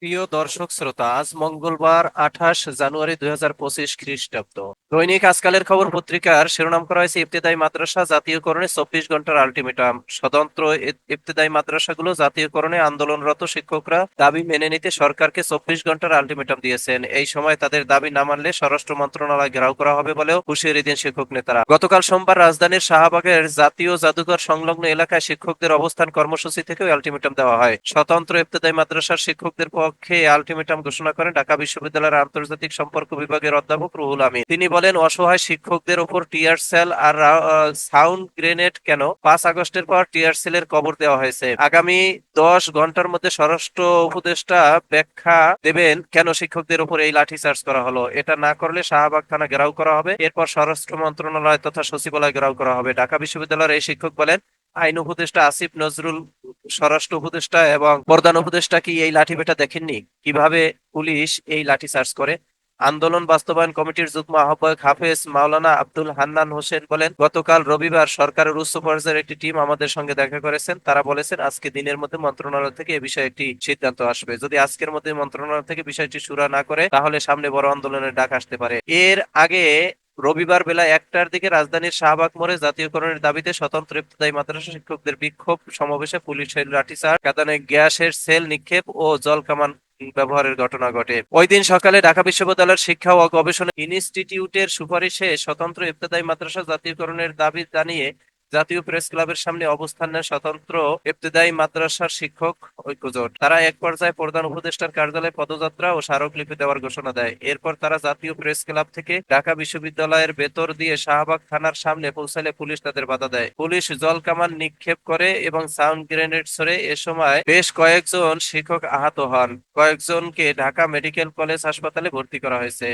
প্রিয় দর্শক শ্রোতা, আজ মঙ্গলবার 28 জানুয়ারি 2025 খ্রিস্টাব্দ। দৈনিক আজকালের খবর পত্রিকার শিরোনাম করা হয়েছে ইবতেদায়ী মাদ্রাসা জাতীয়করণে 24 ঘন্টার আলটিমেটাম। স্বতন্ত্র ইবতেদায়ী মাদ্রাসাগুলো জাতীয়করণে আন্দোলনরত শিক্ষকরা দাবি মেনে নিতে সরকারকে 24 ঘন্টার আলটিমেটাম দিয়েছেন। এই সময় তাদের দাবি না মানলে স্বরাষ্ট্র মন্ত্রণালয় ঘেরাও করা হবে বলেও হুঁশিয়ারি দেন শিক্ষক নেতারা। গতকাল সোমবার রাজধানীর শাহবাগের জাতীয় জাদুঘর সংলগ্ন এলাকায় শিক্ষকদের অবস্থান কর্মসূচি থেকেও আলটিমেটাম দেওয়া হয়। স্বতন্ত্র ইবতেদায়ী মাদ্রাসার শিক্ষকদের পক্ষে আলটিমেটাম ঘোষণা করেন ঢাকা বিশ্ববিদ্যালয়ের আন্তর্জাতিক সম্পর্ক বিভাগের অধ্যাপক রুহুল আমিন। তিনি বলেন, অসহায় শিক্ষকদের ওপর টিয়ার সেল আর সাউন্ড গ্রেনেড কেন? 5 আগস্টের পর টিয়ার সেলের কবর দেওয়া হয়েছে। আগামী 10 ঘন্টার মধ্যে স্বরাষ্ট্র উপদেষ্টা ব্যাখ্যা দেবেন কেন শিক্ষকদের উপর এই লাঠিচার্জ করা হলো। এটা না করলে শাহবাগ থানা ঘেরাও করা হবে। এরপর স্বরাষ্ট্র মন্ত্রণালয় তথা সচিবালয় ঘেরাও করা হবে। ঢাকা বিশ্ববিদ্যালয়ের এই শিক্ষক বলেন, আইন উপদেষ্টা আসিফ নজরুল, স্বরাষ্ট্র উপদেষ্টা এবং প্রধান উপদেষ্টা কি এই লাঠিপেটা দেখেননি? কিভাবে পুলিশ এই লাঠি চার্জ করে? আন্দোলন বাস্তবায়ন কমিটির যুগ্ম আহ্বায়ক হাফেজ মাওলানা আব্দুল হান্নান হোসেন বলেন, গতকাল রবিবার সরকারের উচ্চ পর্যায়ের একটি টিম আমাদের সঙ্গে দেখা করেছেন। তারা বলেছেন আজকে দিনের মধ্যে মন্ত্রণালয় থেকে এ বিষয়ে একটি সিদ্ধান্ত আসবে। যদি আজকের মধ্যে মন্ত্রণালয় থেকে বিষয়টি সুরা না করে তাহলে সামনে বড় আন্দোলনের ডাক আসতে পারে। এর আগে রবিবার বেলা 1টার দিকে রাজধানীর শাহবাগ মোড়ে জাতীয়করণের দাবিতে স্বতন্ত্র ইবতেদায়ী মাদ্রাসা শিক্ষকদের বিক্ষোভ সমাবেশে পুলিশের লাঠিচার্জ, কাঁদানে গ্যাসের সেল নিক্ষেপ ও জলকামান ব্যবহারের ঘটনা ঘটে। ওই দিন সকালে ঢাকা বিশ্ববিদ্যালয়ের শিক্ষা ও গবেষণা ইনস্টিটিউটের সুপারিশে স্বতন্ত্র ইবতেদায়ী মাদ্রাসা জাতীয়করণের দাবি জানিয়ে জাতীয় প্রেস ক্লাবের সামনে অবস্থান নেয় স্বতন্ত্র ইবতেদায়ী মাদ্রাসার শিক্ষক ঐক্যজোট। তারা এক পর্যায়ে প্রধান উপদেষ্টার কার্যালয়ে পদযাত্রা ও স্মারকলিপি দেওয়ার ঘোষণা দেয়। এরপর তারা জাতীয় প্রেস ক্লাব থেকে ঢাকা বিশ্ববিদ্যালয়ের ভেতর দিয়ে শাহবাগ থানার সামনে পৌঁছালে পুলিশ তাদের বাধা দেয়। পুলিশ জল কামান নিক্ষেপ করে এবং সাউন্ড গ্রেনেড ছোড়ে। এ সময় বেশ কয়েকজন শিক্ষক আহত হন। কয়েকজনকে ঢাকা মেডিকেল কলেজ হাসপাতালে ভর্তি করা হয়েছে।